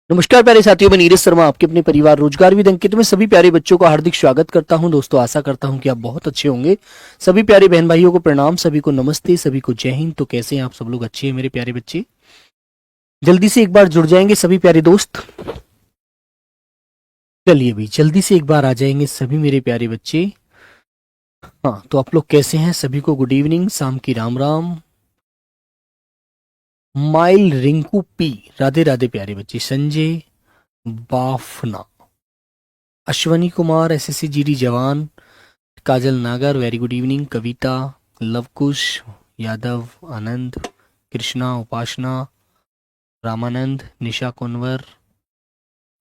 नमस्कार प्यारे साथियों, मैं नीरज शर्मा आपके अपने परिवार रोजगार विद अंकित में सभी प्यारे बच्चों का हार्दिक स्वागत करता हूं। दोस्तों, आशा करता हूं कि आप बहुत अच्छे होंगे। सभी प्यारे बहन भाइयों को प्रणाम, सभी को नमस्ते, सभी को जय हिंद। तो कैसे हैं आप सब लोग? अच्छे हैं मेरे प्यारे बच्चे? जल्दी से एक बार जुड़ जाएंगे सभी प्यारे दोस्त। चलिए भी जल्दी से एक बार आ जाएंगे सभी मेरे प्यारे बच्चे। हाँ, तो आप लोग कैसे हैं? सभी को गुड इवनिंग, शाम की राम राम। माइल रिंकू पी, राधे राधे प्यारे बच्चे। संजय बाफना, अश्वनी कुमार एसएससी जीडी जवान, काजल नागर वेरी गुड इवनिंग। कविता, लवकुश यादव, आनंद, कृष्णा, उपासना, रामानंद, निशा कुंवर।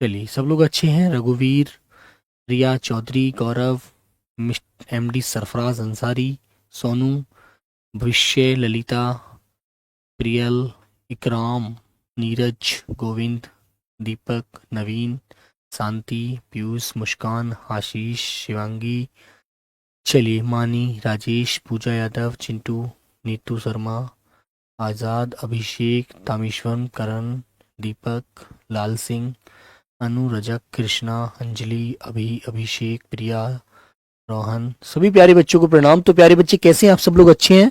चलिए सब लोग अच्छे हैं। रघुवीर, रिया चौधरी, गौरव, एमडी सरफराज अंसारी, सोनू, भविष्य, ललिता, प्रियल, इकराम, नीरज, गोविंद, दीपक, नवीन, शांति, पीयूष, मुस्कान, आशीष, शिवांगी, चलिए मानी, राजेश, पूजा यादव, चिंटू, नीतू शर्मा, आज़ाद, अभिषेक, तामेश्वर, करण, दीपक, लाल सिंह, अनु, रजक, कृष्णा, अंजलि, अभिषेक, प्रिया, रोहन, सभी प्यारे बच्चों को प्रणाम। तो प्यारे बच्चे कैसे हैं आप सब लोग? अच्छे हैं?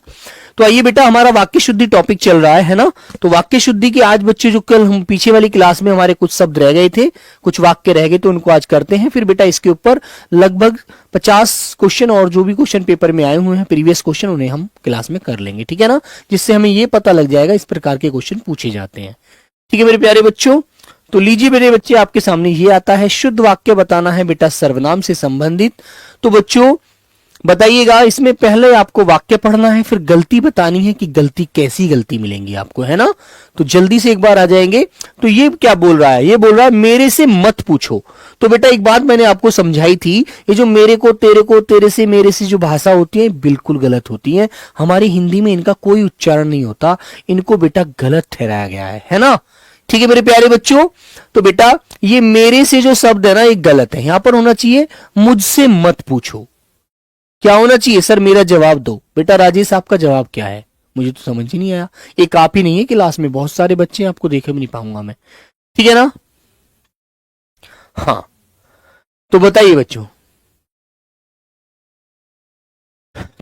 तो आइए बेटा, हमारा वाक्य शुद्धि टॉपिक चल रहा है ना। तो वाक्य शुद्धि की आज बच्चे, जो कल हम पीछे वाली क्लास में हमारे कुछ शब्द रह गए थे, कुछ वाक्य रह गए, तो उनको आज करते हैं। फिर बेटा इसके ऊपर लगभग 50 क्वेश्चन और जो भी क्वेश्चन पेपर में आए हुए हैं प्रीवियस क्वेश्चन, उन्हें हम क्लास में कर लेंगे, ठीक है ना। जिससे हमें ये पता लग जाएगा इस प्रकार के क्वेश्चन पूछे जाते हैं, ठीक है मेरे प्यारे बच्चों। तो लीजिए मेरे बच्चे, आपके सामने ये आता है, शुद्ध वाक्य बताना है बेटा सर्वनाम से संबंधित। तो बच्चों बताइएगा, इसमें पहले आपको वाक्य पढ़ना है, फिर गलती बतानी है कि गलती कैसी गलती मिलेंगी आपको, है ना। तो जल्दी से एक बार आ जाएंगे। तो ये क्या बोल रहा है? ये बोल रहा है मेरे से मत पूछो। तो बेटा एक बात मैंने आपको समझाई थी, ये जो मेरे को, तेरे से, मेरे से जो भाषा होती है बिल्कुल गलत होती है। हमारी हिंदी में इनका कोई उच्चारण नहीं होता, इनको बेटा गलत ठहराया गया है ना। ठीक है मेरे प्यारे बच्चों। तो बेटा ये मेरे से जो शब्द है ना, ये गलत है। यहां पर होना चाहिए मुझसे मत पूछो। क्या होना चाहिए? सर मेरा जवाब दो। बेटा राजेश आपका जवाब क्या है? मुझे तो समझ ही नहीं आया। एक आप ही नहीं है क्लास में, बहुत सारे बच्चे हैं, आपको देखे भी नहीं पाऊंगा मैं, ठीक है ना। हाँ तो बताइए बच्चों।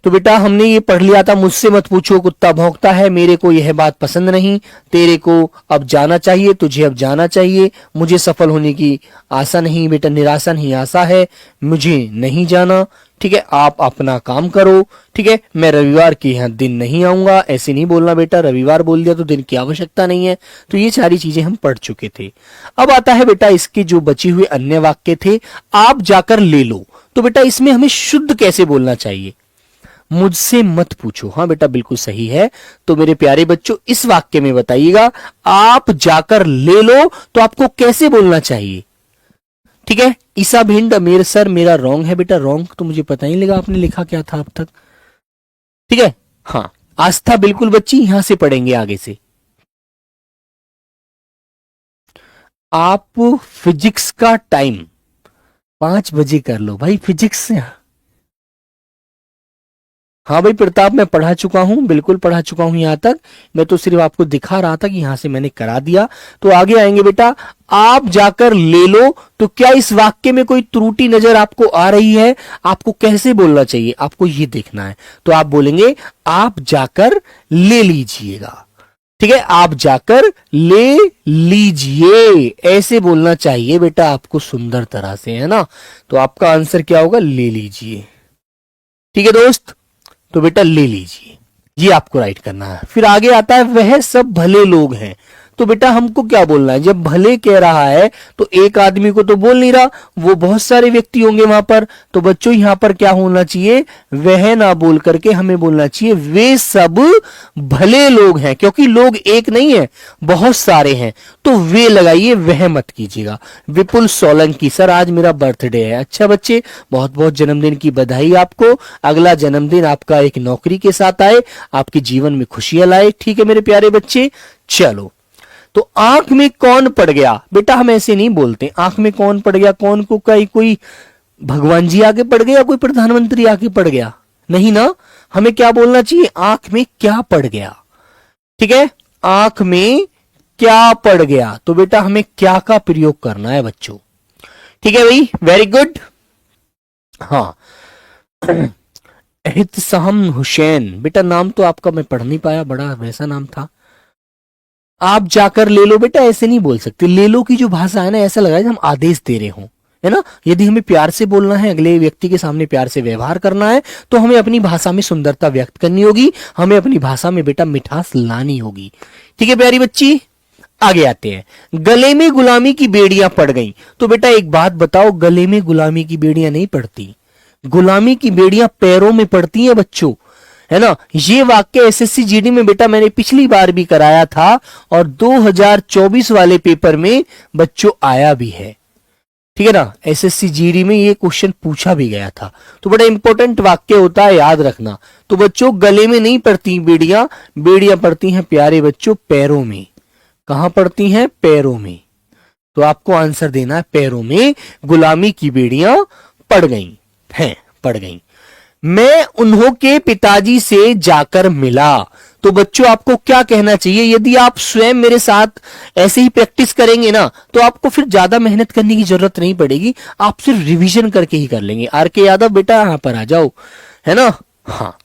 तो बेटा हमने ये पढ़ लिया था, मुझसे मत पूछो, कुत्ता भौंकता है, मेरे को यह बात पसंद नहीं, तेरे को अब जाना चाहिए, तुझे अब जाना चाहिए, मुझे सफल होने की आशा नहीं, बेटा निराशा नहीं आशा है, मुझे नहीं जाना, ठीक है, आप अपना काम करो, ठीक है, मैं रविवार के यहाँ दिन नहीं आऊंगा। ऐसे नहीं बोलना बेटा, रविवार बोल दिया तो दिन की आवश्यकता नहीं है। तो ये सारी चीजें हम पढ़ चुके थे। अब आता है बेटा इसके जो बचे हुए अन्य वाक्य थे, आप जाकर ले लो। तो बेटा इसमें हमें शुद्ध कैसे बोलना चाहिए? मुझसे मत पूछो। हाँ बेटा बिल्कुल सही है। तो मेरे प्यारे बच्चों इस वाक्य में बताइएगा, आप जाकर ले लो, तो आपको कैसे बोलना चाहिए? ठीक है, ईसा भिंड मेरे सर मेरा रॉन्ग है। बेटा रॉन्ग तो मुझे पता ही लगा आपने लिखा क्या था अब तक, ठीक है। हाँ आस्था बिल्कुल बच्ची, यहां से पढ़ेंगे आगे से। आप फिजिक्स का टाइम 5 बजे कर लो भाई, फिजिक्स से। हाँ भाई प्रताप, मैं पढ़ा चुका हूं, बिल्कुल पढ़ा चुका हूं यहां तक। मैं तो सिर्फ आपको दिखा रहा था कि यहां से मैंने करा दिया। तो आगे आएंगे बेटा, आप जाकर ले लो। तो क्या इस वाक्य में कोई त्रुटि नजर आपको आ रही है? आपको कैसे बोलना चाहिए आपको ये देखना है। तो आप बोलेंगे आप जाकर ले लीजिएगा, ठीक है, आप जाकर ले लीजिए, ऐसे बोलना चाहिए बेटा आपको सुंदर तरह से, है ना। तो आपका आंसर क्या होगा? ले लीजिए, ठीक है दोस्त। तो बेटा ले लीजिए, ये आपको राइट करना है। फिर आगे आता है वह सब भले लोग हैं। तो बेटा हमको क्या बोलना है? जब भले कह रहा है तो एक आदमी को तो बोल नहीं रहा, वो बहुत सारे व्यक्ति होंगे वहां पर। तो बच्चों यहां पर क्या होना चाहिए? वह ना बोल करके हमें बोलना चाहिए वे सब भले लोग हैं, क्योंकि लोग एक नहीं है, बहुत सारे हैं। तो वे लगाइए, वह मत कीजिएगा। विपुल सोलंकी, सर आज मेरा बर्थडे है। अच्छा बच्चे, बहुत बहुत जन्मदिन की बधाई आपको। अगला जन्मदिन आपका एक नौकरी के साथ आए, आपके जीवन में खुशियां लाए, ठीक है मेरे प्यारे बच्चे। चलो, तो आंख में कौन पड़ गया? बेटा हम ऐसे नहीं बोलते आंख में कौन पड़ गया, कौन को कोई भगवान जी आगे पड़ गया, कोई प्रधानमंत्री आगे पड़ गया, नहीं ना। हमें क्या बोलना चाहिए? आंख में क्या पड़ गया, ठीक है, आंख में क्या पड़ गया, तो बेटा हमें क्या का प्रयोग करना है बच्चों। ठीक है भाई, वेरी गुड। हाँ, एहतसाम हुसैन, बेटा नाम तो आपका मैं पढ़ नहीं पाया, बड़ा वैसा नाम था। आप जाकर ले लो, बेटा ऐसे नहीं बोल सकते। ले लो की जो भाषा है ना, ऐसा लग रहा है हम आदेश दे रहे हों, है ना। यदि हमें प्यार से बोलना है, अगले व्यक्ति के सामने प्यार से व्यवहार करना है, तो हमें अपनी भाषा में सुंदरता व्यक्त करनी होगी, हमें अपनी भाषा में बेटा मिठास लानी होगी। ठीक है प्यारी बच्ची, आगे आते हैं। गले में गुलामी की बेड़ियां पड़ गई, तो बेटा एक बात बताओ, गले में गुलामी की बेड़ियां नहीं पड़ती, गुलामी की बेड़ियां पैरों में पड़ती हैं बच्चों, है ना। ये वाक्य एसएससी जीडी में बेटा मैंने पिछली बार भी कराया था और 2024 वाले पेपर में बच्चों आया भी है। ठीक है ना, एसएससी जीडी में ये क्वेश्चन पूछा भी गया था, तो बड़ा इंपॉर्टेंट वाक्य होता है, याद रखना। तो बच्चों गले में नहीं पड़ती बेड़ियां, बेड़ियां पड़ती हैं प्यारे बच्चों पैरों में। कहां पड़ती हैं? पैरों में। तो आपको आंसर देना है पैरों में गुलामी की बेड़ियां पड़ गई हैं, पड़ गई। मैं उन्हों के पिताजी से जाकर मिला, तो बच्चों आपको क्या कहना चाहिए? यदि आप स्वयं मेरे साथ ऐसे ही प्रैक्टिस करेंगे ना, तो आपको फिर ज्यादा मेहनत करने की जरूरत नहीं पड़ेगी, आप सिर्फ रिवीजन करके ही कर लेंगे। आर के यादव बेटा यहां पर आ जाओ, है ना। हाँ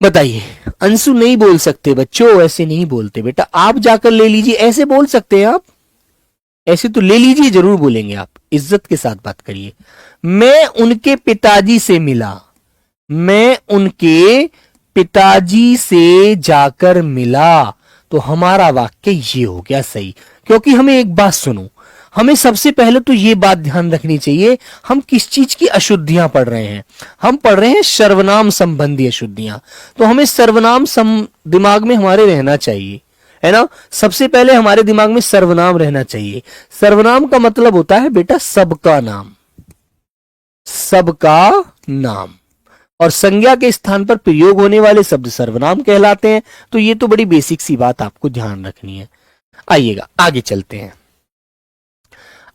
बताइए, अंशु नहीं बोल सकते बच्चों, ऐसे नहीं बोलते बेटा, आप जाकर ले लीजिए, ऐसे बोल सकते हैं आप, ऐसे तो ले लीजिए, जरूर बोलेंगे आप, इज्जत के साथ बात करिए। मैं उनके पिताजी से मिला, मैं उनके पिताजी से जाकर मिला, तो हमारा वाक्य ये हो गया सही। क्योंकि हमें एक बात सुनो, हमें सबसे पहले तो ये बात ध्यान रखनी चाहिए, हम किस चीज की अशुद्धियां पढ़ रहे हैं। हम पढ़ रहे हैं सर्वनाम संबंधी अशुद्धियां, तो हमें सर्वनाम दिमाग में हमारे रहना चाहिए, है ना। सबसे पहले हमारे दिमाग में सर्वनाम रहना चाहिए। सर्वनाम का मतलब होता है बेटा सबका नाम, सबका नाम, और संज्ञा के स्थान पर प्रयोग होने वाले शब्द सर्वनाम कहलाते हैं। तो ये तो बड़ी बेसिक सी बात आपको ध्यान रखनी है। आइएगा आगे चलते हैं।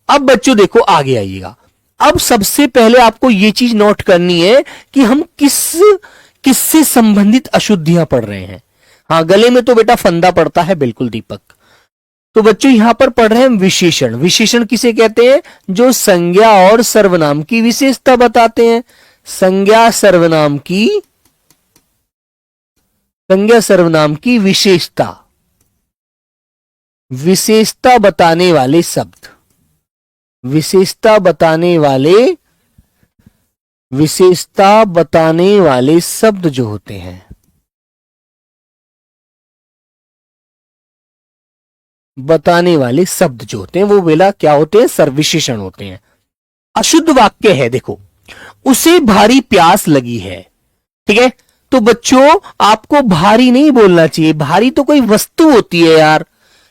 अब बच्चों देखो आगे आइएगा। अब सबसे पहले आपको यह चीज नोट करनी है कि हम किससे संबंधित अशुद्धियां पढ़ रहे हैं। हाँ, गले में तो बेटा फंदा पड़ता है, बिल्कुल दीपक। तो बच्चों यहां पर पढ़ रहे हैं विशेषण। विशेषण किसे कहते हैं? जो संज्ञा और सर्वनाम की विशेषता बताते हैं। संज्ञा सर्वनाम की विशेषता, विशेषता बताने वाले शब्द, विशेषता बताने वाले शब्द जो होते हैं, बताने वाले शब्द जो होते हैं वो बेला क्या होते हैं? सर्वविशेषण होते हैं। अशुद्ध वाक्य है, देखो, उसे भारी प्यास लगी है। ठीक है, तो बच्चों आपको भारी नहीं बोलना चाहिए, भारी तो कोई वस्तु होती है यार,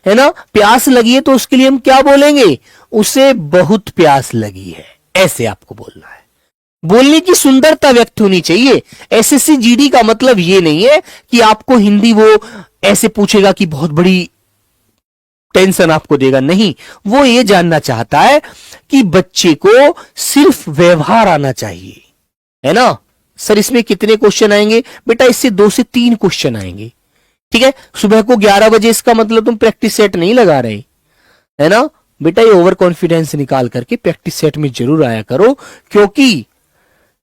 है ना। प्यास लगी है तो उसके लिए हम क्या बोलेंगे? उसे बहुत प्यास लगी है, ऐसे आपको बोलना है। बोलने की सुंदरता व्यक्त होनी चाहिए। एसएससी जीडी का मतलब ये नहीं है कि आपको हिंदी वो ऐसे पूछेगा कि बहुत बड़ी टेंशन आपको देगा, नहीं। वो ये जानना चाहता है कि बच्चे को सिर्फ व्यवहार आना चाहिए, है ना। सर इसमें कितने क्वेश्चन आएंगे? बेटा इससे 2 से 3 क्वेश्चन आएंगे। ठीक है, सुबह को 11 बजे, इसका मतलब तुम प्रैक्टिस सेट नहीं लगा रहे, है ना। बेटा ये ओवर कॉन्फिडेंस निकाल करके प्रैक्टिस सेट में जरूर आया करो। क्योंकि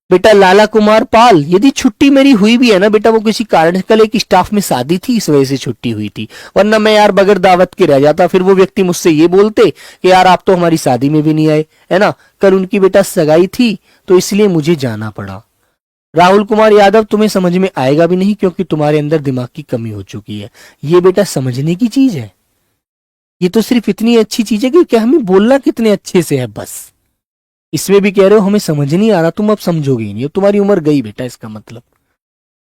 बेटा लाला कुमार पाल, यदि छुट्टी मेरी हुई भी है ना बेटा, वो किसी कारण, कल एक स्टाफ में शादी थी इस वजह से छुट्टी हुई थी, वरना मैं यार बगैर दावत के रह जाता। फिर वो व्यक्ति मुझसे ये बोलते कि यार आप तो हमारी शादी में भी नहीं आए, है ना। कल उनकी बेटा सगाई थी तो इसलिए मुझे जाना पड़ा। राहुल कुमार यादव, तुम्हें समझ में आएगा भी नहीं क्योंकि तुम्हारे अंदर दिमाग की कमी हो चुकी है। ये बेटा समझने की चीज है, ये तो सिर्फ इतनी अच्छी चीज है कि क्या हमें बोलना कितने अच्छे से है, बस। इसमें भी कह रहे हो हमें समझ नहीं आ रहा, तुम अब समझोगे ही नहीं, तुम्हारी उम्र गई बेटा, इसका मतलब।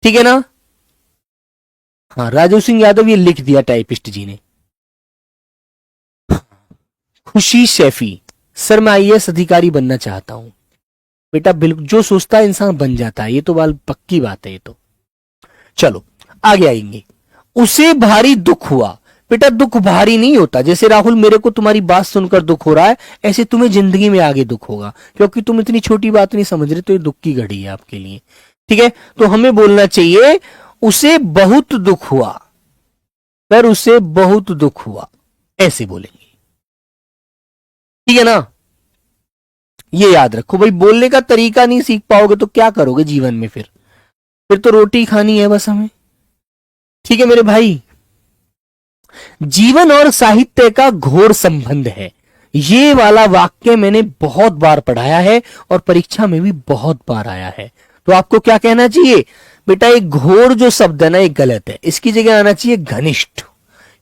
ठीक है ना। हाँ, राजू सिंह यादव ये लिख दिया टाइपिस्ट जी ने। खुशी शैफी, सर मैं आईएएस अधिकारी बनना चाहता हूं। बेटा बिल्कुल, जो सोचता है इंसान बन जाता है, ये तो बाल पक्की बात है ये तो। चलो आगे आएंगे। उसे भारी दुख हुआ, बेटा दुख भारी नहीं होता। जैसे राहुल मेरे को तुम्हारी बात सुनकर दुख हो रहा है, ऐसे तुम्हें जिंदगी में आगे दुख होगा, क्योंकि तुम इतनी छोटी बात नहीं समझ रहे, तो ये दुख की घड़ी है आपके लिए। ठीक है, तो हमें बोलना चाहिए उसे बहुत दुख हुआ, पर उसे बहुत दुख हुआ, ऐसे बोलेंगे। ठीक है ना, ये याद रखो भाई, बोलने का तरीका नहीं सीख पाओगे तो क्या करोगे जीवन में? फिर तो रोटी खानी है बस हमें। ठीक है मेरे भाई, जीवन और साहित्य का घोर संबंध है, ये वाला वाक्य मैंने बहुत बार पढ़ाया है और परीक्षा में भी बहुत बार आया है। तो आपको क्या कहना चाहिए बेटा, एक घोर जो शब्द है ना, एक गलत है, इसकी जगह आना चाहिए घनिष्ठ।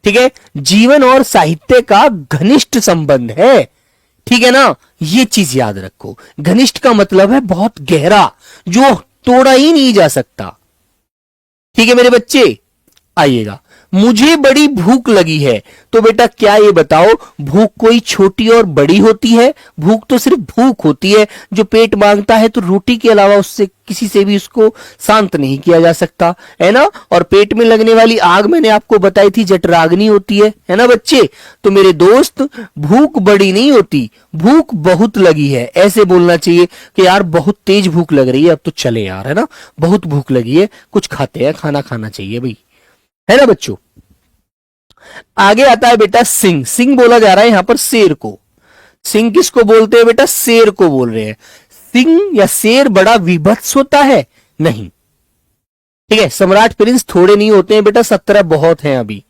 ठीक है, जीवन और साहित्य का घनिष्ठ संबंध है। ठीक है ना, ये चीज याद रखो। घनिष्ठ का मतलब है बहुत गहरा, जो तोड़ा ही नहीं जा सकता। ठीक है मेरे बच्चे, आइएगा। मुझे बड़ी भूख लगी है, तो बेटा क्या ये बताओ, भूख कोई छोटी और बड़ी होती है? भूख तो सिर्फ भूख होती है, जो पेट मांगता है तो रोटी के अलावा उससे किसी से भी उसको शांत नहीं किया जा सकता, है ना। और पेट में लगने वाली आग मैंने आपको बताई थी जठराग्नि होती है ना बच्चे। तो मेरे दोस्त, भूख बड़ी नहीं होती, भूख बहुत लगी है, ऐसे बोलना चाहिए कि यार बहुत तेज भूख लग रही है, अब तो चले यार, है ना, बहुत भूख लगी है, कुछ खाते हैं, खाना खाना चाहिए भाई, है ना बच्चों। आगे आता है बेटा सिंह। सिंह बोला जा रहा है यहां पर शेर को। सिंह किसको बोलते हैं बेटा? शेर को बोल रहे हैं। सिंह या शेर बड़ा विभत्स होता है? नहीं। ठीक है, सम्राट प्रिंस थोड़े नहीं होते हैं बेटा, 17 बहुत हैं। अभी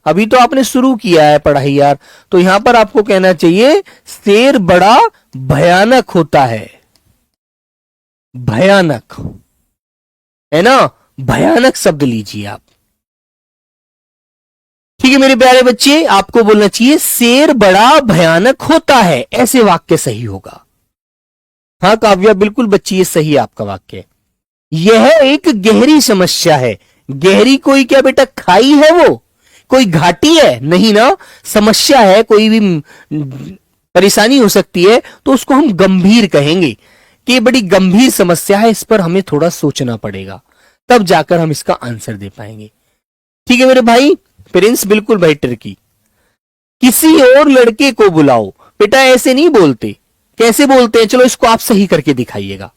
अभी तो आपने शुरू किया है पढ़ाई यार, तो यहां पर आपको कहना चाहिए शेर बड़ा भयानक होता है। भयानक, है ना, भयानक शब्द लीजिए आप। ठीक है मेरे प्यारे बच्चे, आपको बोलना चाहिए शेर बड़ा भयानक होता है, ऐसे वाक्य सही होगा। हाँ काव्या, बिल्कुल बच्ची, ये सही आपका वाक्य। यह एक गहरी समस्या है। गहरी कोई क्या बेटा खाई है? वो कोई घाटी है? नहीं ना, समस्या है, कोई भी परेशानी हो सकती है, तो उसको हम गंभीर कहेंगे कि बड़ी गंभीर समस्या है, इस पर हमें थोड़ा सोचना पड़ेगा, तब जाकर हम इसका आंसर दे पाएंगे। ठीक है मेरे भाई। प्रिंस बिल्कुल भाई टर्की। किसी और लड़के को बुलाओ, बेटा ऐसे नहीं बोलते। कैसे बोलते हैं? चलो इसको आप सही करके दिखाइएगा।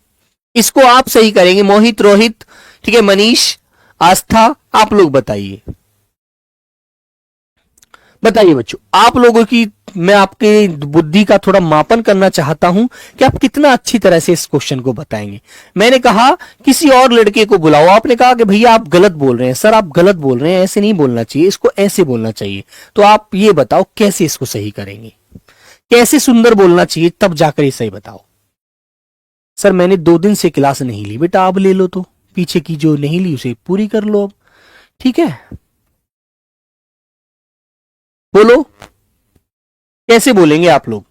इसको आप सही करेंगे, मोहित, रोहित, ठीक है, मनीष, आस्था, आप लोग बताइए। बताइए बच्चों, आप लोगों की मैं आपके बुद्धि का थोड़ा मापन करना चाहता हूं कि आप कितना अच्छी तरह से इस क्वेश्चन को बताएंगे। मैंने कहा किसी और लड़के को बुलाओ, आपने कहा कि भैया आप गलत बोल रहे हैं, सर आप गलत बोल रहे हैं, ऐसे नहीं बोलना चाहिए, इसको ऐसे बोलना चाहिए। तो आप ये बताओ कैसे इसको सही करेंगे, कैसे सुंदर बोलना चाहिए, तब जाकर ये सही बताओ। सर मैंने 2 दिन से क्लास नहीं ली। बेटा आप ले लो, तो पीछे की जो नहीं ली उसे पूरी कर लो अब। ठीक है, बोलो कैसे बोलेंगे आप लोग?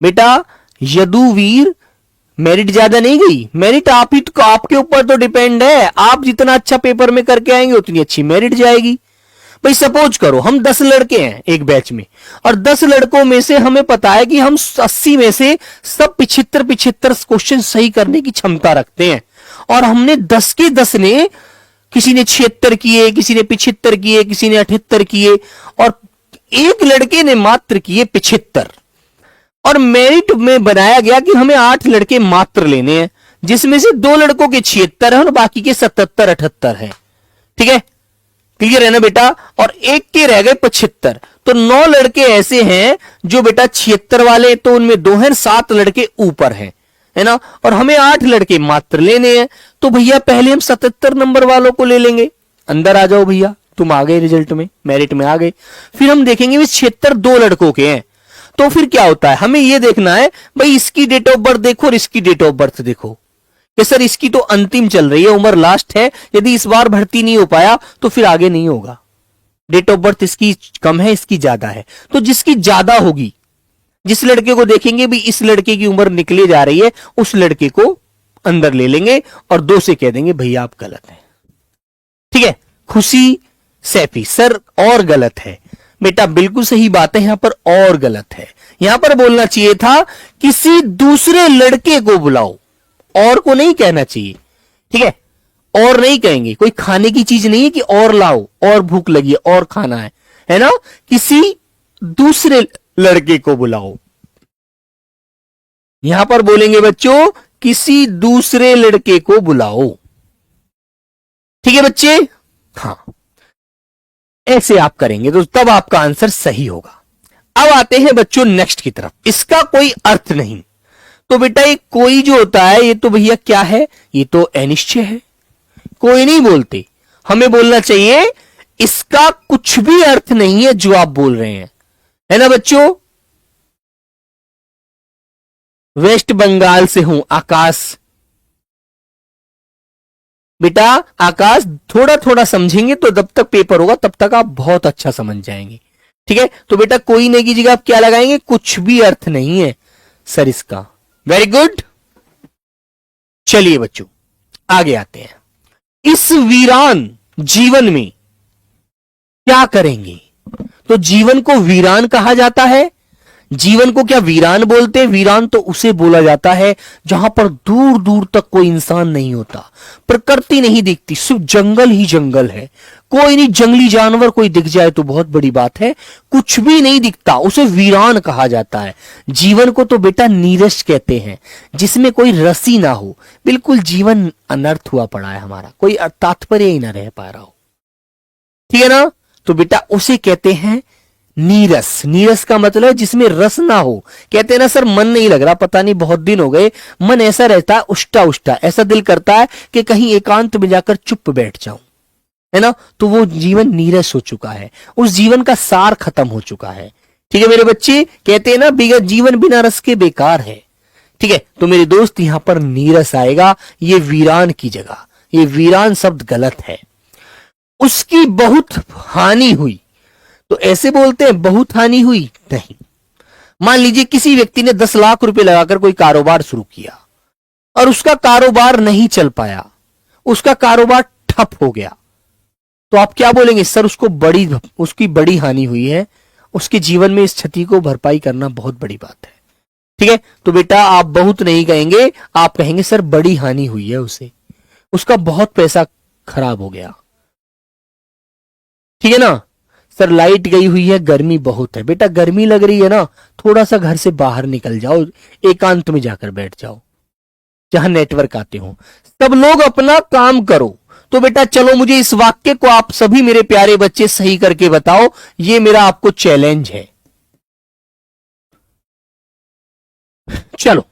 बेटा यदुवीर, मेरिट ज्यादा नहीं गई, मेरिट आप ही तो, आपके ऊपर तो डिपेंड है। आप जितना अच्छा पेपर में करके आएंगे उतनी अच्छी मेरिट जाएगी। भाई सपोज करो हम 10 लड़के हैं एक बैच में, और 10 लड़कों में से हमें पता है कि हम 80 में से सब 75 क्वेश्चन सही करने की क्षमता रखते हैं, और हमने 10 के 10 ने, किसी ने 76 किए, किसी ने 75 किए, किसी ने 78 किए, और एक लड़के ने मात्र किए 75। और मेरिट में बनाया गया कि हमें 8 लड़के मात्र लेने हैं, जिसमें से 2 लड़कों के 76 है और बाकी के 77 78 है। ठीक है, क्लियर है ना बेटा? और एक के रह गए 75, तो 9 लड़के ऐसे हैं जो बेटा 76 वाले, तो उनमें 2 हैं, 7 लड़के ऊपर हैं, है ना, और हमें 8 लड़के मात्र लेने हैं। तो भैया पहले हम 77 नंबर वालों को ले लेंगे। अंदर आ जाओ भैया, तुम आ गए रिजल्ट में, मेरिट में आ गए। फिर हम देखेंगे 76 2 लड़कों के हैं, तो फिर क्या होता है, हमें यह देखना है भाई इसकी डेट ऑफ बर्थ देखो और इसकी डेट ऑफ बर्थ देखो कि सर इसकी तो अंतिम चल रही है, उम्र लास्ट है, यदि इस बार भर्ती नहीं हो पाया तो फिर आगे नहीं होगा। डेट ऑफ बर्थ इसकी कम है, इसकी ज्यादा है, तो जिसकी ज्यादा होगी, जिस लड़के को देखेंगे भी इस लड़के की उम्र निकले जा रही है, उस लड़के को अंदर ले लेंगे और 2 से कह देंगे भैया आप गलत हैं। ठीक है, खुशी सैफी, सर और गलत है। बेटा बिल्कुल सही बात है, यहां पर और गलत है, यहां पर बोलना चाहिए था किसी दूसरे लड़के को बुलाओ, और को नहीं कहना चाहिए। ठीक है, और नहीं कहेंगे, कोई खाने की चीज नहीं है कि और लाओ, और भूख लगी है और खाना है ना, किसी दूसरे लड़के को बुलाओ। यहां पर बोलेंगे बच्चों किसी दूसरे लड़के को बुलाओ। ठीक है बच्चे? हाँ, ऐसे आप करेंगे तो तब आपका आंसर सही होगा। अब आते हैं बच्चों नेक्स्ट की तरफ। इसका कोई अर्थ नहीं, तो बेटा ये कोई जो होता है ये तो भैया क्या है, ये तो अनिश्चय है, कोई नहीं बोलते। हमें बोलना चाहिए इसका कुछ भी अर्थ नहीं है जो आप बोल रहे हैं, है ना बच्चों। वेस्ट बंगाल से हूं आकाश। बेटा आकाश थोड़ा थोड़ा समझेंगे तो जब तक पेपर होगा तब तक आप बहुत अच्छा समझ जाएंगे, ठीक है। तो बेटा कोई नहीं की जगह आप क्या लगाएंगे, कुछ भी अर्थ नहीं है सर इसका। Very good. चलिए बच्चों आगे आते हैं। इस वीरान जीवन में क्या करेंगे, तो जीवन को वीरान कहा जाता है। जीवन को क्या वीरान बोलते हैं, वीरान तो उसे बोला जाता है जहां पर दूर दूर तक कोई इंसान नहीं होता, प्रकृति नहीं दिखती, सिर्फ जंगल ही जंगल है, कोई नहीं, जंगली जानवर कोई दिख जाए तो बहुत बड़ी बात है, कुछ भी नहीं दिखता उसे वीरान कहा जाता है। जीवन को तो बेटा नीरस कहते हैं, जिसमें कोई रसी ना हो, बिल्कुल जीवन अनर्थ हुआ पड़ा है हमारा, कोई तात्पर्य ही ना रह पा रहा हो, ठीक है ना। तो बेटा उसे कहते हैं नीरस। नीरस का मतलब है जिसमें रस ना हो। कहते हैं ना सर मन नहीं लग रहा, पता नहीं बहुत दिन हो गए, मन ऐसा रहता है उष्टा उष्टा, ऐसा दिल करता है कि कहीं एकांत में जाकर चुप बैठ जाऊं, है ना। तो वो जीवन नीरस हो चुका है, उस जीवन का सार खत्म हो चुका है, ठीक है मेरे बच्चे। कहते हैं ना जीवन बिना रस के बेकार है, ठीक है। तो मेरे दोस्त यहां पर नीरस आएगा, ये वीरान की जगह, ये वीरान शब्द गलत है। उसकी बहुत हानि हुई, तो ऐसे बोलते हैं बहुत हानि हुई नहीं। मान लीजिए किसी व्यक्ति ने 10 लाख रुपए लगाकर कोई कारोबार शुरू किया और उसका कारोबार नहीं चल पाया, उसका कारोबार ठप हो गया, तो आप क्या बोलेंगे, सर उसकी बड़ी हानि हुई है, उसके जीवन में इस क्षति को भरपाई करना बहुत बड़ी बात है, ठीक है। तो बेटा आप बहुत नहीं कहेंगे, आप कहेंगे सर बड़ी हानि हुई है उसे, उसका बहुत पैसा खराब हो गया, ठीक है ना। सर लाइट गई हुई है, गर्मी बहुत है। बेटा गर्मी लग रही है ना, थोड़ा सा घर से बाहर निकल जाओ, एकांत में जाकर बैठ जाओ जहां नेटवर्क आते हो, सब लोग अपना काम करो। तो बेटा चलो मुझे इस वाक्य को आप सभी मेरे प्यारे बच्चे सही करके बताओ, ये मेरा आपको चैलेंज है। चलो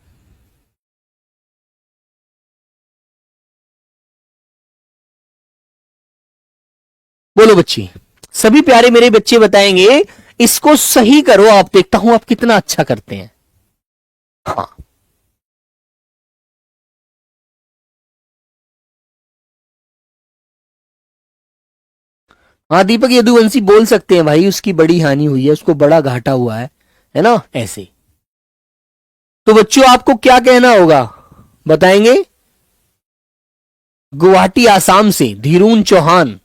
बोलो बच्ची, सभी प्यारे मेरे बच्चे बताएंगे, इसको सही करो आप, देखता हूं आप कितना अच्छा करते हैं। हाँ हाँ दीपक यदुवंशी बोल सकते हैं भाई, उसकी बड़ी हानि हुई है, उसको बड़ा घाटा हुआ है ना, ऐसे। तो बच्चों आपको क्या कहना होगा बताएंगे। गुवाहाटी आसाम से धीरून चौहान,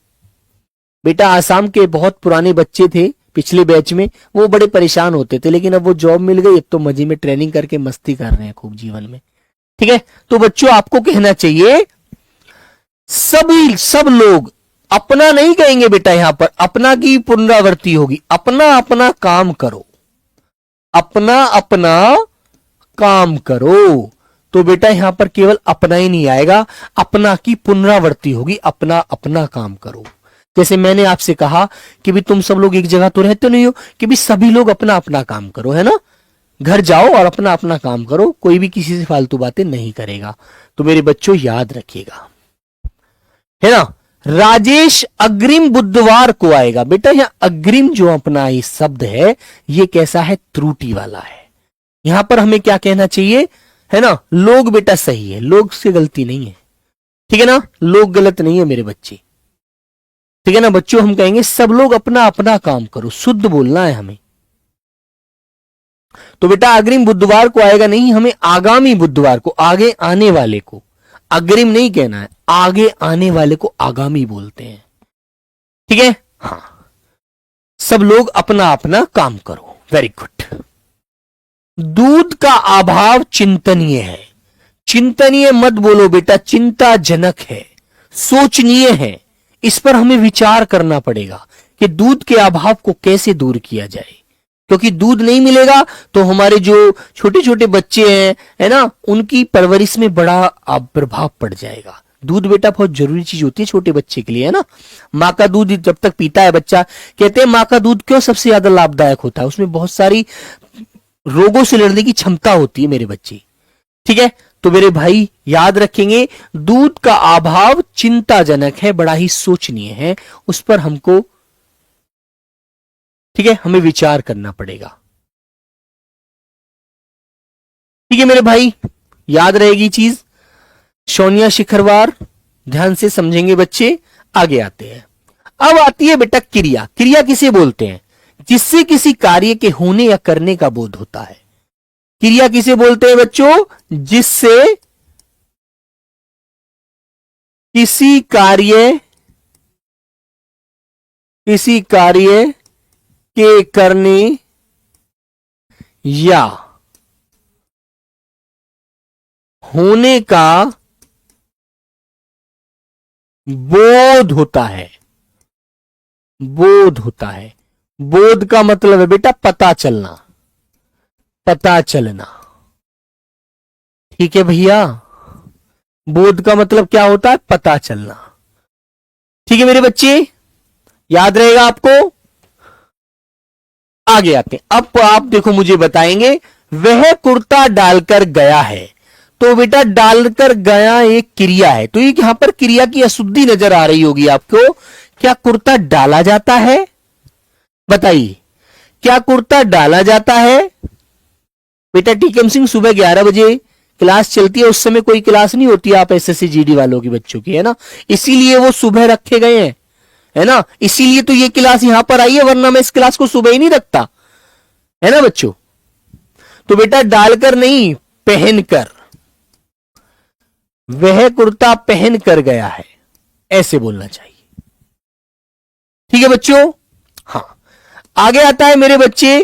बेटा आसाम के बहुत पुराने बच्चे थे पिछले बैच में, वो बड़े परेशान होते थे, लेकिन अब वो जॉब मिल गई, अब तो मजे में ट्रेनिंग करके मस्ती कर रहे हैं खूब जीवन में, ठीक है। तो बच्चों आपको कहना चाहिए सब लोग अपना नहीं कहेंगे बेटा, यहां पर अपना की पुनरावृत्ति होगी, अपना अपना काम करो, अपना अपना काम करो। तो बेटा यहां पर केवल अपना ही नहीं आएगा, अपना की पुनरावृत्ति होगी, अपना अपना काम करो। जैसे मैंने आपसे कहा कि भी तुम सब लोग एक जगह तो रहते नहीं हो, कि भी सभी लोग अपना अपना काम करो, है ना। घर जाओ और अपना अपना काम करो, कोई भी किसी से फालतू बातें नहीं करेगा। तो मेरे बच्चों याद रखिएगा, है ना। राजेश अग्रिम बुधवार को आएगा। बेटा यहां अग्रिम जो अपना ये शब्द है, ये कैसा है, त्रुटि वाला है। यहां पर हमें क्या कहना चाहिए, है ना, लोग बेटा सही है, लोग से गलती नहीं है, ठीक है ना, लोग गलत नहीं है मेरे बच्चे, ठीक है ना बच्चों। हम कहेंगे सब लोग अपना अपना काम करो, शुद्ध बोलना है हमें। तो बेटा अग्रिम बुधवार को आएगा नहीं, हमें आगामी बुधवार को, आगे आने वाले को, अग्रिम नहीं कहना है, आगे आने वाले को आगामी बोलते हैं, ठीक है। हाँ सब लोग अपना अपना काम करो, वेरी गुड। दूध का अभाव चिंतनीय है, चिंतनीय मत बोलो बेटा, चिंताजनक है, सोचनीय है। इस पर हमें विचार करना पड़ेगा कि दूध के अभाव को कैसे दूर किया जाए, क्योंकि दूध नहीं मिलेगा तो हमारे जो छोटे छोटे बच्चे हैं, है ना, उनकी परवरिश में बड़ा प्रभाव पड़ जाएगा, दूध बेटा बहुत जरूरी चीज होती है छोटे बच्चे के लिए, है ना। माँ का दूध जब तक पीता है बच्चा, कहते हैं माँ का दूध क्यों सबसे ज्यादा लाभदायक होता है, उसमें बहुत सारी रोगों से लड़ने की क्षमता होती है मेरे बच्चे। ठीक है, तो मेरे भाई याद रखेंगे, दूध का अभाव चिंताजनक है, बड़ा ही सोचनीय है, उस पर हमको, ठीक है, हमें विचार करना पड़ेगा। ठीक है मेरे भाई, याद रहेगी चीज। सोनिया शिखरवार, ध्यान से समझेंगे बच्चे। आगे आते हैं, अब आती है बेटा क्रिया। क्रिया किसे बोलते हैं? जिससे किसी कार्य के होने या करने का बोध होता है। क्रिया किसे बोलते हैं बच्चों? जिससे किसी कार्य के करने या होने का बोध होता है। बोध होता है, बोध का मतलब है बेटा पता चलना, पता चलना। ठीक है भैया, बोध का मतलब क्या होता है? पता चलना। ठीक है मेरे बच्चे, याद रहेगा आपको। आगे आते हैं, अब आप देखो मुझे बताएंगे, वह कुर्ता डालकर गया है। तो बेटा डालकर गया एक क्रिया है, तो ये यहां पर क्रिया की अशुद्धि नजर आ रही होगी आपको। क्या कुर्ता डाला जाता है? बताइए, क्या कुर्ता डाला जाता है? बेटा टीकम सिंह सुबह 11 बजे क्लास चलती है, उस समय कोई क्लास नहीं होती आप एसएससी जीडी वालों की बच्चों की, है ना, इसीलिए वो सुबह रखे गए हैं, है ना, इसीलिए तो ये क्लास यहां पर आई है, वरना मैं इस क्लास को सुबह ही नहीं रखता, है ना बच्चों। तो बेटा डालकर नहीं, पहनकर, वह कुर्ता पहन कर गया है, ऐसे बोलना चाहिए। ठीक है बच्चों। हाँ, आगे आता है मेरे बच्चे,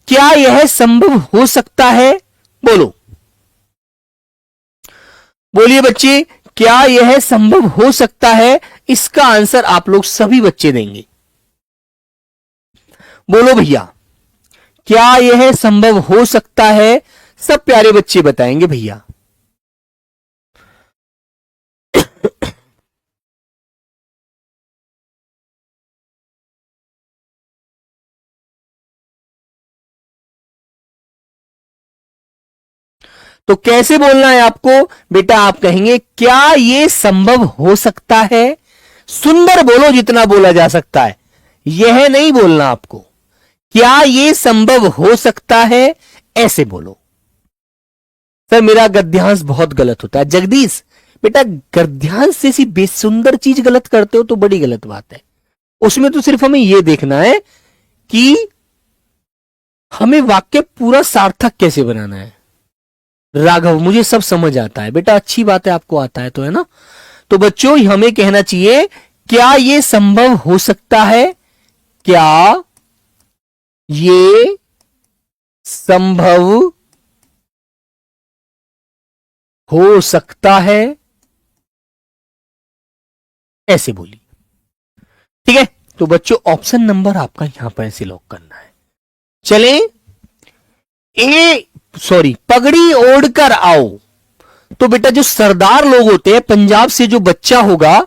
क्या यह संभव हो सकता है? बोलो, बोलिए बच्चे, क्या यह संभव हो सकता है? इसका आंसर आप लोग सभी बच्चे देंगे। बोलो भैया, क्या यह संभव हो सकता है? सब प्यारे बच्चे बताएंगे भैया। तो कैसे बोलना है आपको? बेटा आप कहेंगे क्या यह संभव हो सकता है। सुंदर बोलो, जितना बोला जा सकता है, यह नहीं बोलना आपको। क्या यह संभव हो सकता है, ऐसे बोलो। सर मेरा गद्यांश बहुत गलत होता है। जगदीश बेटा, गद्यांश से सी बेसुंदर चीज गलत करते हो तो बड़ी गलत बात है। उसमें तो सिर्फ हमें यह देखना है कि हमें वाक्य पूरा सार्थक कैसे बनाना है। राघव, मुझे सब समझ आता है बेटा, अच्छी बात है, आपको आता है तो, है ना। तो बच्चों हमें कहना चाहिए, क्या यह संभव हो सकता है? क्या ये संभव हो सकता है, ऐसे बोलिए। ठीक है, तो बच्चों ऑप्शन नंबर आपका यहां पर ऐसे लॉक करना है। चले, पगड़ी ओढ़कर आओ। तो बेटा जो सरदार लोग होते हैं, पंजाब से जो बच्चा होगा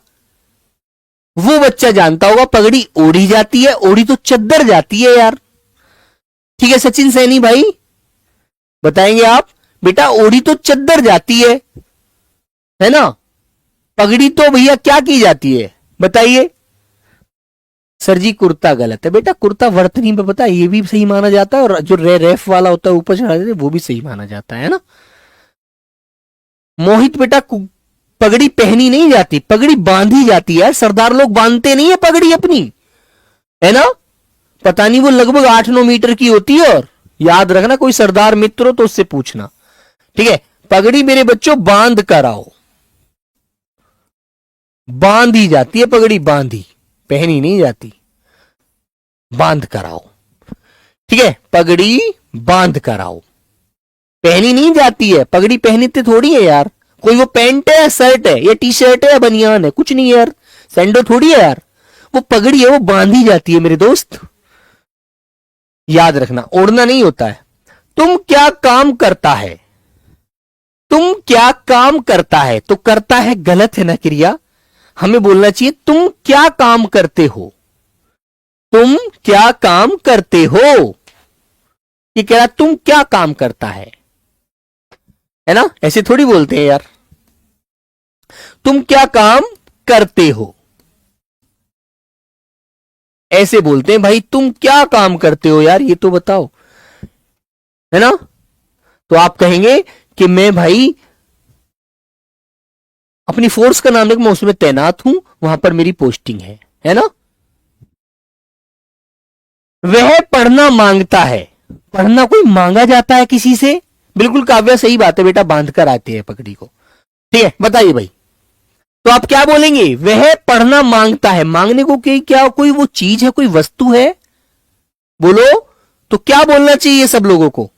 वो बच्चा जानता होगा पगड़ी ओढ़ी जाती है, ओढ़ी तो चद्दर जाती है यार। ठीक है सचिन सैनी भाई, बताएंगे आप। बेटा ओढ़ी तो चद्दर जाती है ना, पगड़ी तो भैया क्या की जाती है, बताइए। सर जी कुर्ता गलत है। बेटा कुर्ता वर्तनी पे पता है ये भी सही माना जाता है, और जो रेफ वाला होता है ऊपर चढ़ा देते वो भी सही माना जाता है ना। मोहित बेटा पगड़ी पहनी नहीं जाती, पगड़ी बांधी जाती है। सरदार लोग बांधते नहीं है पगड़ी अपनी, है ना। पता नहीं वो लगभग 8-9 मीटर की होती है, और याद रखना कोई सरदार मित्र हो तो उससे पूछना। ठीक है, पगड़ी मेरे बच्चों बांध कर आओ, बांधी जाती है पगड़ी, बांधी, पहनी नहीं जाती, बांध कर आओ। ठीक है, पगड़ी बांध कर आओ, पहनी नहीं जाती है। पगड़ी पहनते थोड़ी है यार, कोई वो पैंट है या शर्ट है या टी शर्ट है या बनियान है, कुछ नहीं है यार, सैंडो थोड़ी है यार, वो पगड़ी है, वो बांधी जाती है मेरे दोस्त, याद रखना, ओढ़ना नहीं होता है। तुम क्या काम करता है, तुम क्या काम करता है, तो करता है गलत है ना क्रिया, हमें बोलना चाहिए तुम क्या काम करते हो, तुम क्या काम करते हो। ये कह रहा तुम क्या काम करता है ना, ऐसे थोड़ी बोलते हैं यार, तुम क्या काम करते हो, ऐसे बोलते हैं भाई तुम क्या काम करते हो यार, ये तो बताओ, है ना। तो आप कहेंगे कि मैं भाई अपनी फोर्स का नाम लेकर मैं उसमें तैनात हूं, वहां पर मेरी पोस्टिंग है ना। वह पढ़ना मांगता है, पढ़ना कोई मांगा जाता है किसी से, बिल्कुल काव्या सही बात है बेटा, बांध कर आते हैं पकड़ी को, ठीक है बताइए भाई। तो आप क्या बोलेंगे, वह पढ़ना मांगता है, मांगने को क्या कोई वो चीज है, कोई वस्तु है, बोलो। तो क्या बोलना चाहिए सब लोगों को,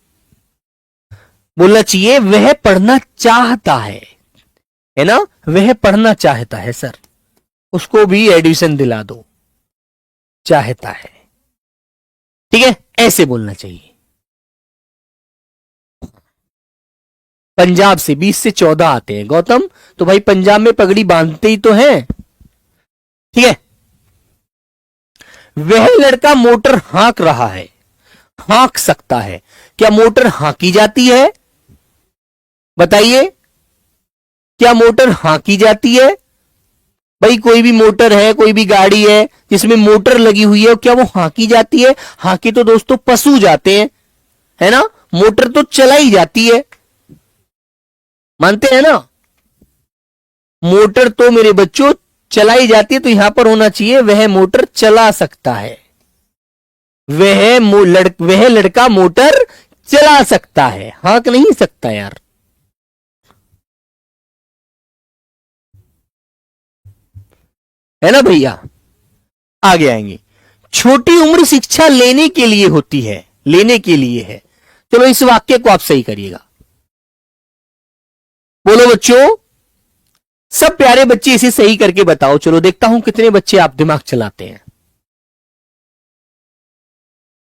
बोलना चाहिए वह पढ़ना चाहता है ना, वह पढ़ना चाहता है सर, उसको भी एडिशन दिला दो, चाहता है, ठीक है, ऐसे बोलना चाहिए। पंजाब से 20 से 14 आते हैं गौतम, तो भाई पंजाब में पगड़ी बांधते ही तो हैं, ठीक है। वह लड़का मोटर हाँक रहा है, हाँक सकता है, क्या मोटर हाँकी जाती है, बताइए, क्या मोटर हाँकी जाती है, भाई कोई भी मोटर है, कोई भी गाड़ी है जिसमें मोटर लगी हुई है, क्या वो हाँकी जाती है, हाँकी तो दोस्तों पशु जाते हैं, है ना, मोटर तो चलाई जाती है, मानते हैं ना, मोटर तो मेरे बच्चों चलाई जाती है, तो यहां पर होना चाहिए वह मोटर चला सकता है, वह लड़का मोटर चला सकता है, हाँक नहीं सकता यार, है ना भैया। आगे आएंगे, छोटी उम्र शिक्षा लेने के लिए होती है, लेने के लिए है, चलो इस वाक्य को आप सही करिएगा, बोलो बच्चों, सब प्यारे बच्चे इसे सही करके बताओ, चलो देखता हूं कितने बच्चे आप दिमाग चलाते हैं।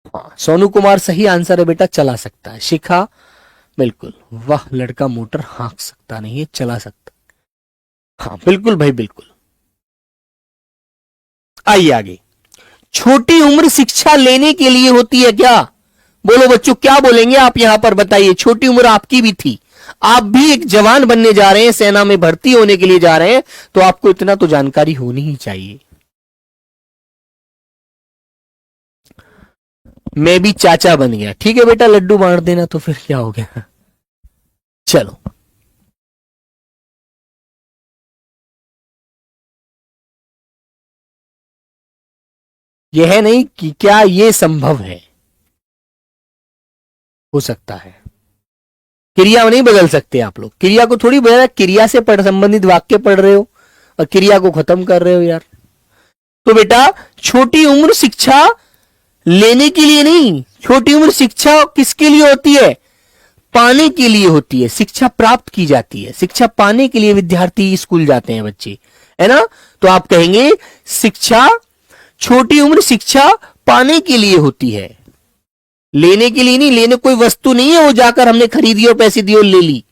हाँ, सोनू कुमार सही आंसर है बेटा, चला सकता है, शिखा बिल्कुल, वाह लड़का मोटर हाँक सकता नहीं है, चला सकता, हाँ बिल्कुल भाई बिल्कुल। आइए आगे, छोटी उम्र शिक्षा लेने के लिए होती है क्या, बोलो बच्चों क्या बोलेंगे आप यहां पर, बताइए, छोटी उम्र आपकी भी थी, आप भी एक जवान बनने जा रहे हैं, सेना में भर्ती होने के लिए जा रहे हैं, तो आपको इतना तो जानकारी होनी ही चाहिए। मैं भी चाचा बन गया, ठीक है बेटा, लड्डू बांट देना, तो फिर क्या हो गया, चलो यह है नहीं कि क्या यह संभव है, हो सकता है, क्रिया नहीं बदल सकते आप लोग, क्रिया को थोड़ी बदल, क्रिया से संबंधित वाक्य पढ़ रहे हो और क्रिया को खत्म कर रहे हो यार। तो बेटा छोटी उम्र शिक्षा लेने के लिए नहीं, छोटी उम्र शिक्षा किसके लिए होती है, पाने के लिए होती है, शिक्षा प्राप्त की जाती है, शिक्षा पाने के लिए विद्यार्थी स्कूल जाते हैं बच्चे, है ना। तो आप कहेंगे शिक्षा, छोटी उम्र शिक्षा पाने के लिए होती है, लेने के लिए नहीं, लेने कोई वस्तु नहीं है वो जाकर हमने खरीदी और पैसे दिए और ले ली,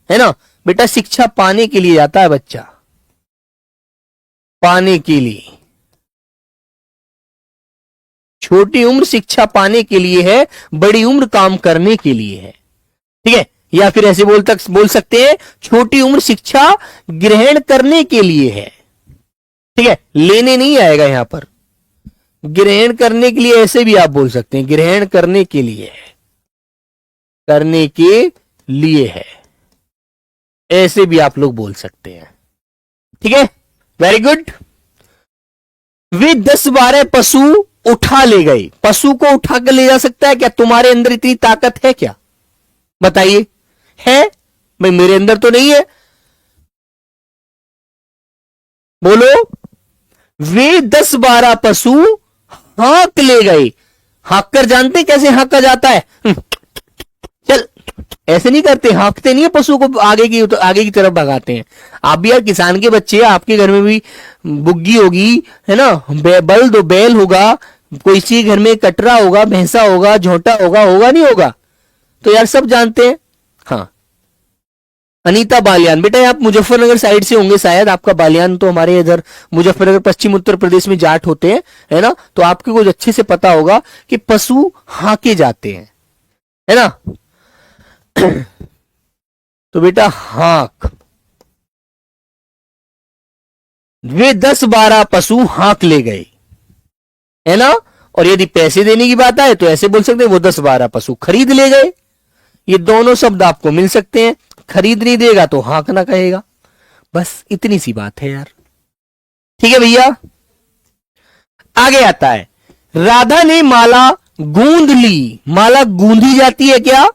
है ना बेटा, शिक्षा पाने के लिए जाता है बच्चा, पाने के लिए, छोटी उम्र शिक्षा पाने के लिए है, बड़ी उम्र काम करने के लिए है, ठीक है। या फिर ऐसे बोल सकते हैं छोटी उम्र शिक्षा ग्रहण करने के लिए है, ठीक है, लेने नहीं आएगा यहां पर, ग्रहण करने के लिए ऐसे भी आप बोल सकते हैं, ग्रहण करने के लिए है, करने के लिए है, ऐसे भी आप लोग बोल सकते हैं, ठीक है, वेरी गुड। वे 10-12 पशु उठा ले गए, पशु को उठा कर ले जा सकता है क्या, तुम्हारे अंदर इतनी ताकत है क्या, बताइए, है भाई, मेरे अंदर तो नहीं है, बोलो। वे 10-12 पशु हाँक ले गए, हाँक कर जानते कैसे हाँका जाता है, चल ऐसे नहीं करते, हाँकते नहीं है पशु को, आगे की तरफ भगाते हैं। आप भी यार किसान के बच्चे, आपके घर में भी बुग्गी होगी, है ना, बल्द बैल होगा, कोई सी घर में कटरा होगा, भैंसा होगा, झोटा होगा, होगा नहीं होगा, तो यार सब जानते हैं, हाँ अनीता बालियान, बेटा आप मुजफ्फरनगर साइड से होंगे शायद, आपका बालियान तो हमारे इधर मुजफ्फरनगर पश्चिम उत्तर प्रदेश में जाट होते हैं, है ना, तो आपको कुछ अच्छे से पता होगा कि पशु हाके जाते हैं, है ना। तो बेटा हाँक, वे 10-12 पशु हाँक ले गए, है ना। और यदि पैसे देने की बात आए तो ऐसे बोल सकते हैं वो 10-12 पशु खरीद ले गए। ये दोनों शब्द आपको मिल सकते हैं, खरीद नहीं देगा तो हाँकना कहेगा, बस इतनी सी बात है यार। ठीक है भैया, आगे आता है, राधा ने माला गूंद ली। माला गूंधी जाती है क्या?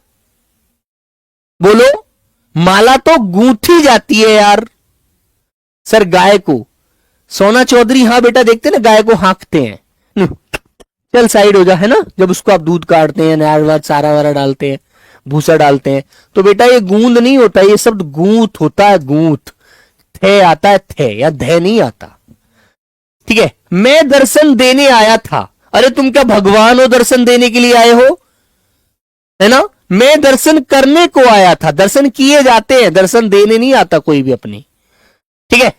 बोलो, माला तो गूंथी जाती है यार। सर गाय को, सोना चौधरी, हाँ बेटा देखते ना गाय को हाँकते हैं, चल साइड हो जा, है ना, जब उसको आप दूध काटते हैं, नार वार सारा वारा डालते हैं, भूसा डालते हैं, तो बेटा ये गूंद नहीं होता, ये शब्द गूंथ होता है, गूंथ, थे आता है, थे या धे नहीं आता। ठीक है, मैं दर्शन देने आया था। अरे तुम क्या भगवान हो दर्शन देने के लिए आए हो, है ना। मैं दर्शन करने को आया था, दर्शन किए जाते हैं, दर्शन देने नहीं आता कोई भी अपने। ठीक है,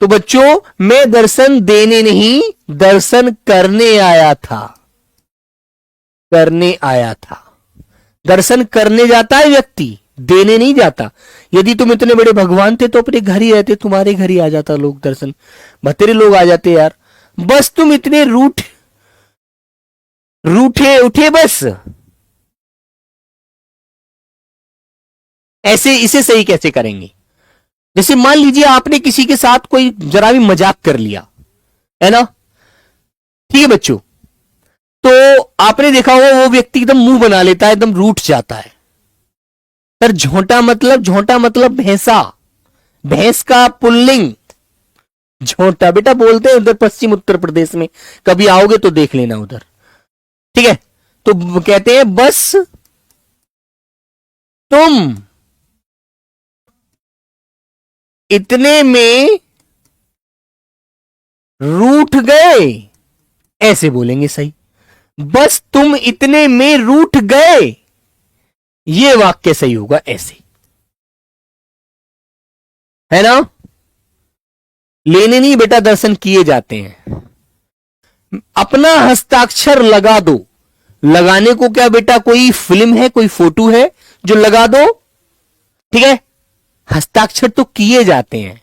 तो बच्चों मैं दर्शन देने नहीं, दर्शन करने आया था, करने आया था। दर्शन करने जाता है व्यक्ति, देने नहीं जाता। यदि तुम इतने बड़े भगवान थे तो अपने घर ही रहते, तुम्हारे घर ही आ जाता लोग दर्शन, बतेरे लोग आ जाते यार। बस तुम इतने रूठे उठे बस, ऐसे इसे सही कैसे करेंगे? जैसे मान लीजिए आपने किसी के साथ कोई जरा भी मजाक कर लिया, है ना, ठीक है बच्चों, तो आपने देखा होगा वो व्यक्ति एकदम मुंह बना लेता है, एकदम रूठ जाता है। सर झोंटा मतलब भैंसा, भैंस का पुल्लिंग झोंटा बेटा बोलते हैं उधर पश्चिम उत्तर प्रदेश में, कभी आओगे तो देख लेना उधर। ठीक है, तो कहते हैं बस तुम इतने में रूठ गए, ऐसे बोलेंगे सही, बस तुम इतने में रूठ गए, ये वाक्य सही होगा ऐसे, है ना। लेने नहीं बेटा, दर्शन किए जाते हैं। अपना हस्ताक्षर लगा दो, लगाने को क्या बेटा कोई फिल्म है, कोई फोटो है जो लगा दो? ठीक है, हस्ताक्षर तो किए जाते हैं,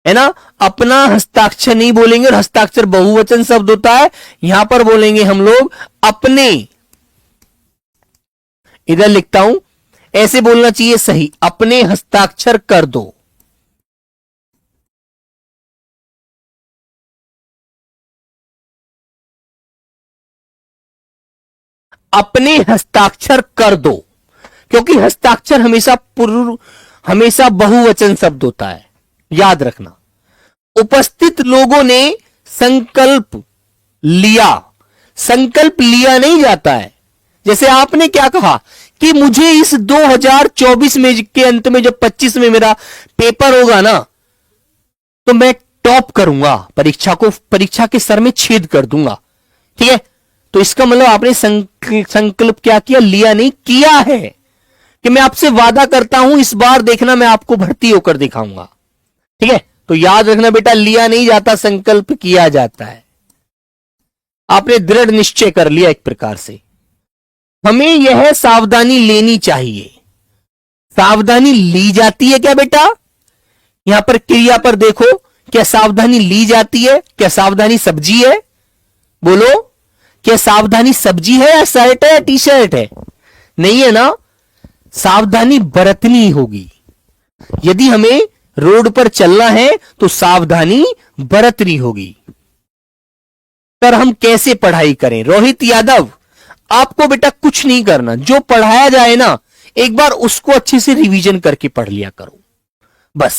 है ना। अपना हस्ताक्षर नहीं बोलेंगे, और हस्ताक्षर बहुवचन शब्द होता है, यहां पर बोलेंगे हम लोग अपने। इधर लिखता हूं, ऐसे बोलना चाहिए सही, अपने हस्ताक्षर कर दो। अपने हस्ताक्षर कर दो, क्योंकि हस्ताक्षर हमेशा बहुवचन शब्द होता है, याद रखना। उपस्थित लोगों ने संकल्प लिया, संकल्प लिया नहीं जाता है। जैसे आपने क्या कहा कि मुझे इस 2024 में के अंत में जब 25 में मेरा पेपर होगा ना, तो मैं टॉप करूंगा, परीक्षा के सर में छेद कर दूंगा। ठीक है, तो इसका मतलब आपने संकल्प क्या किया? लिया नहीं, किया है कि मैं आपसे वादा करता हूं इस बार देखना मैं आपको भर्ती होकर दिखाऊंगा। ठीक है, तो याद रखना बेटा, लिया नहीं जाता, संकल्प किया जाता है। आपने दृढ़ निश्चय कर लिया एक प्रकार से। हमें यह सावधानी लेनी चाहिए, सावधानी ली जाती है क्या बेटा? यहां पर क्रिया पर देखो, क्या सावधानी ली जाती है? क्या सावधानी सब्जी है? बोलो, क्या सावधानी सब्जी है या शर्ट है या टी शर्ट है? नहीं है ना, सावधानी बरतनी होगी। यदि हमें रोड पर चलना है तो सावधानी बरतनी होगी। पर हम कैसे पढ़ाई करें? रोहित यादव, आपको बेटा कुछ नहीं करना, जो पढ़ाया जाए ना एक बार उसको अच्छे से रिवीजन करके पढ़ लिया करो, बस।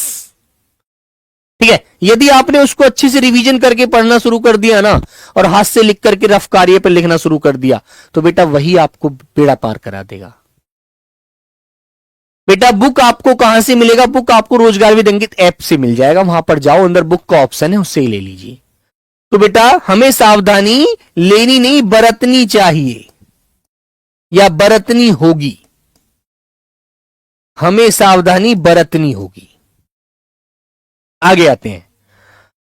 ठीक है, यदि आपने उसको अच्छे से रिवीजन करके पढ़ना शुरू कर दिया ना, और हाथ से लिख करके रफ कार्य पर लिखना शुरू कर दिया, तो बेटा वही आपको बेड़ा पार करा देगा। बेटा बुक आपको कहां से मिलेगा? बुक आपको रोजगार विदंगित ऐप से मिल जाएगा, वहां पर जाओ, अंदर बुक का ऑप्शन है, उससे ही ले लीजिए। तो बेटा हमें सावधानी लेनी नहीं, बरतनी चाहिए या बरतनी होगी। हमें सावधानी बरतनी होगी। आगे आते हैं।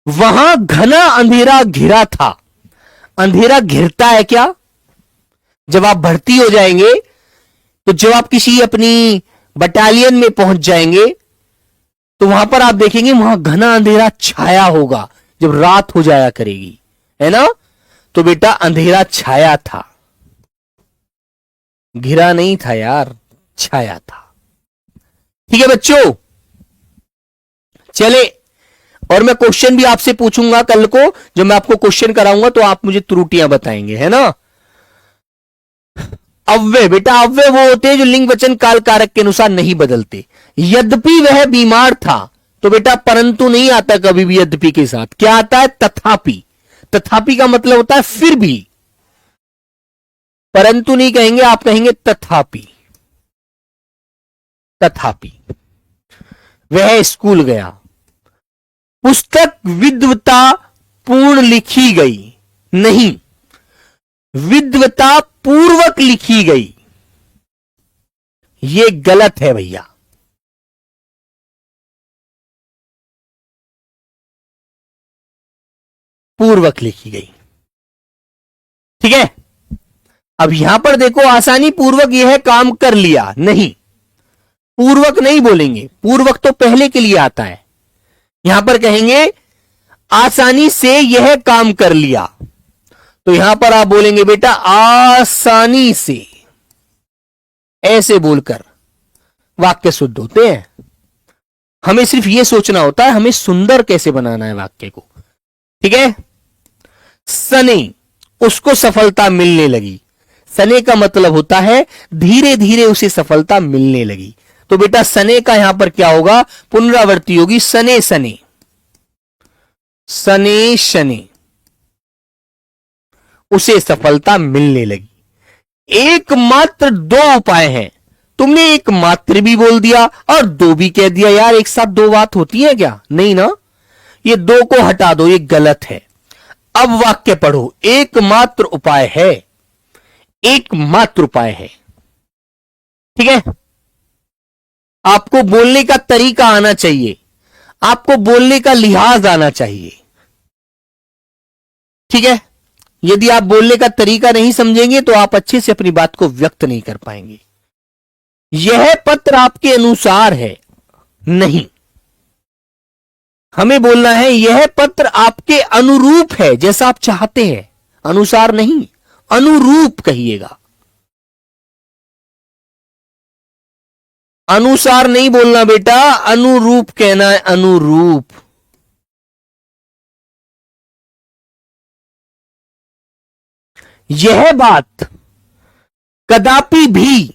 वहां घना अंधेरा घिरा था। अंधेरा घिरता है क्या? जब आप भर्ती हो जाएंगे, तो जब आप किसी अपनी बटालियन में पहुंच जाएंगे, तो वहां पर आप देखेंगे वहां घना अंधेरा छाया होगा जब रात हो जाया करेगी, है ना? तो बेटा अंधेरा छाया था, घिरा नहीं था यार, छाया था। ठीक है बच्चों, चले। और मैं क्वेश्चन भी आपसे पूछूंगा कल को, जब मैं आपको क्वेश्चन कराऊंगा तो आप मुझे त्रुटियां बताएंगे, है ना? अव्यय, बेटा अव्यय वो होते हैं जो लिंग वचन काल कारक के अनुसार नहीं बदलते। यद्यपि वह बीमार था, तो बेटा परंतु नहीं आता कभी भी यद्यपि के साथ। क्या आता है? तथापि। तथापि का मतलब होता है फिर भी। परंतु नहीं कहेंगे, आप कहेंगे तथापि। तथापि वह स्कूल गया। पुस्तक विद्वता पूर्ण लिखी गई नहीं, विद्वता पूर्वक लिखी गई। यह गलत है भैया। पूर्वक लिखी गई, ठीक है? अब यहां पर देखो, आसानी पूर्वक यह काम कर लिया, नहीं, पूर्वक नहीं बोलेंगे। पूर्वक तो पहले के लिए आता है। यहां पर कहेंगे आसानी से यह काम कर लिया, तो यहां पर आप बोलेंगे बेटा आसानी से। ऐसे बोलकर वाक्य शुद्ध होते हैं। हमें सिर्फ यह सोचना होता है हमें सुंदर कैसे बनाना है वाक्य को, ठीक है? सने उसको सफलता मिलने लगी। सने का मतलब होता है धीरे धीरे उसे सफलता मिलने लगी। तो बेटा सने का यहां पर क्या होगा? पुनरावृत्ति होगी। सने सने, सने शने उसे सफलता मिलने लगी। एकमात्र दो उपाय हैं। तुमने एक मात्र भी बोल दिया और दो भी कह दिया। यार एक साथ दो बात होती है क्या? नहीं ना। ये दो को हटा दो, ये गलत है। अब वाक्य पढ़ो। एकमात्र उपाय है, एकमात्र उपाय है, ठीक है? आपको बोलने का तरीका आना चाहिए, आपको बोलने का लिहाज आना चाहिए, ठीक है? यदि आप बोलने का तरीका नहीं समझेंगे तो आप अच्छे से अपनी बात को व्यक्त नहीं कर पाएंगे। यह पत्र आपके अनुसार है, नहीं, हमें बोलना है यह पत्र आपके अनुरूप है, जैसा आप चाहते हैं। अनुसार नहीं, अनुरूप कहिएगा। अनुसार नहीं बोलना बेटा, अनुरूप कहना है, अनुरूप। यह बात कदापि भी,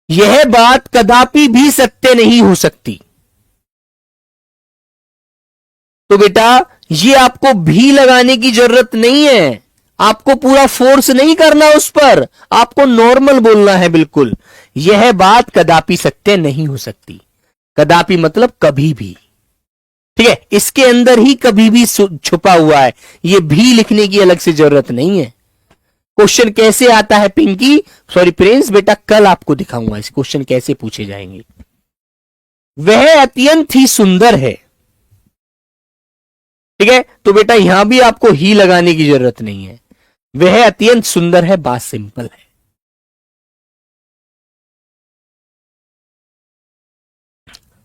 यह बात कदापि भी सत्य नहीं हो सकती। तो बेटा ये आपको भी लगाने की जरूरत नहीं है, आपको पूरा फोर्स नहीं करना उस पर, आपको नॉर्मल बोलना है बिल्कुल। यह बात कदापि सत्य नहीं हो सकती। कदापि मतलब कभी भी, ठीक है? इसके अंदर ही कभी भी छुपा हुआ है, यह भी लिखने की अलग से जरूरत नहीं है। क्वेश्चन कैसे आता है पिंकी, सॉरी प्रिंस, बेटा कल आपको दिखाऊंगा इस क्वेश्चन कैसे पूछे जाएंगे। वह अत्यंत ही सुंदर है, ठीक है? तो बेटा यहां भी आपको ही लगाने की जरूरत नहीं है। वह अत्यंत सुंदर है, बात सिंपल है।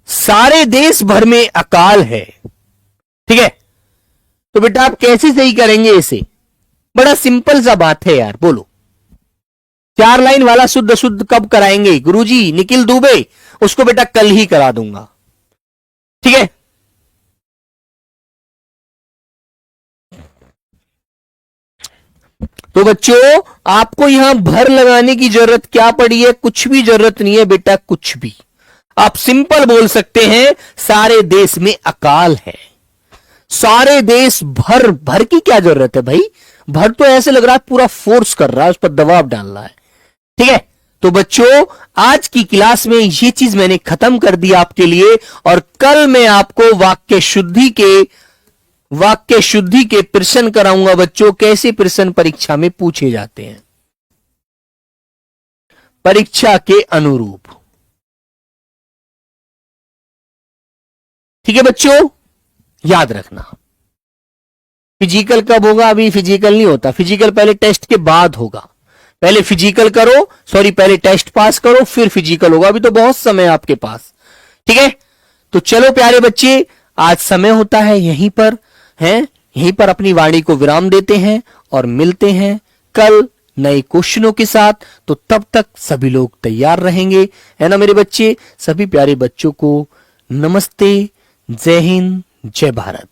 सारे देश भर में अकाल है, ठीक है? तो बेटा आप कैसे सही करेंगे इसे? बड़ा सिंपल सा बात है यार, बोलो। 4 लाइन वाला शुद्ध शुद्ध कब कराएंगे? गुरुजी निखिल दुबे, उसको बेटा कल ही करा दूंगा, ठीक है? तो बच्चों आपको यहां भर लगाने की जरूरत क्या पड़ी है? कुछ भी जरूरत नहीं है बेटा, कुछ भी। आप सिंपल बोल सकते हैं सारे देश में अकाल है। सारे देश भर, भर की क्या जरूरत है भाई? भर तो ऐसे लग रहा है पूरा फोर्स कर रहा है, उस पर दबाव डाल रहा है, ठीक है? तो बच्चों आज की क्लास में ये चीज मैंने खत्म कर दी आपके लिए, और कल मैं आपको वाक्य शुद्धि के प्रश्न कराऊंगा बच्चों। कैसे प्रश्न परीक्षा में पूछे जाते हैं, परीक्षा के अनुरूप, ठीक है बच्चों, याद रखना। फिजिकल कब होगा? अभी फिजिकल नहीं होता, फिजिकल पहले टेस्ट के बाद होगा। पहले फिजिकल करो, सॉरी पहले टेस्ट पास करो, फिर फिजिकल होगा। अभी तो बहुत समय है आपके पास, ठीक है। तो चलो प्यारे बच्चे, आज समय होता है यहीं पर, हैं यहीं पर अपनी वाणी को विराम देते हैं और मिलते हैं कल नए क्वेश्चनों के साथ। तो तब तक सभी लोग तैयार रहेंगे, है ना मेरे बच्चे। सभी प्यारे बच्चों को नमस्ते, जय हिंद, जय भारत।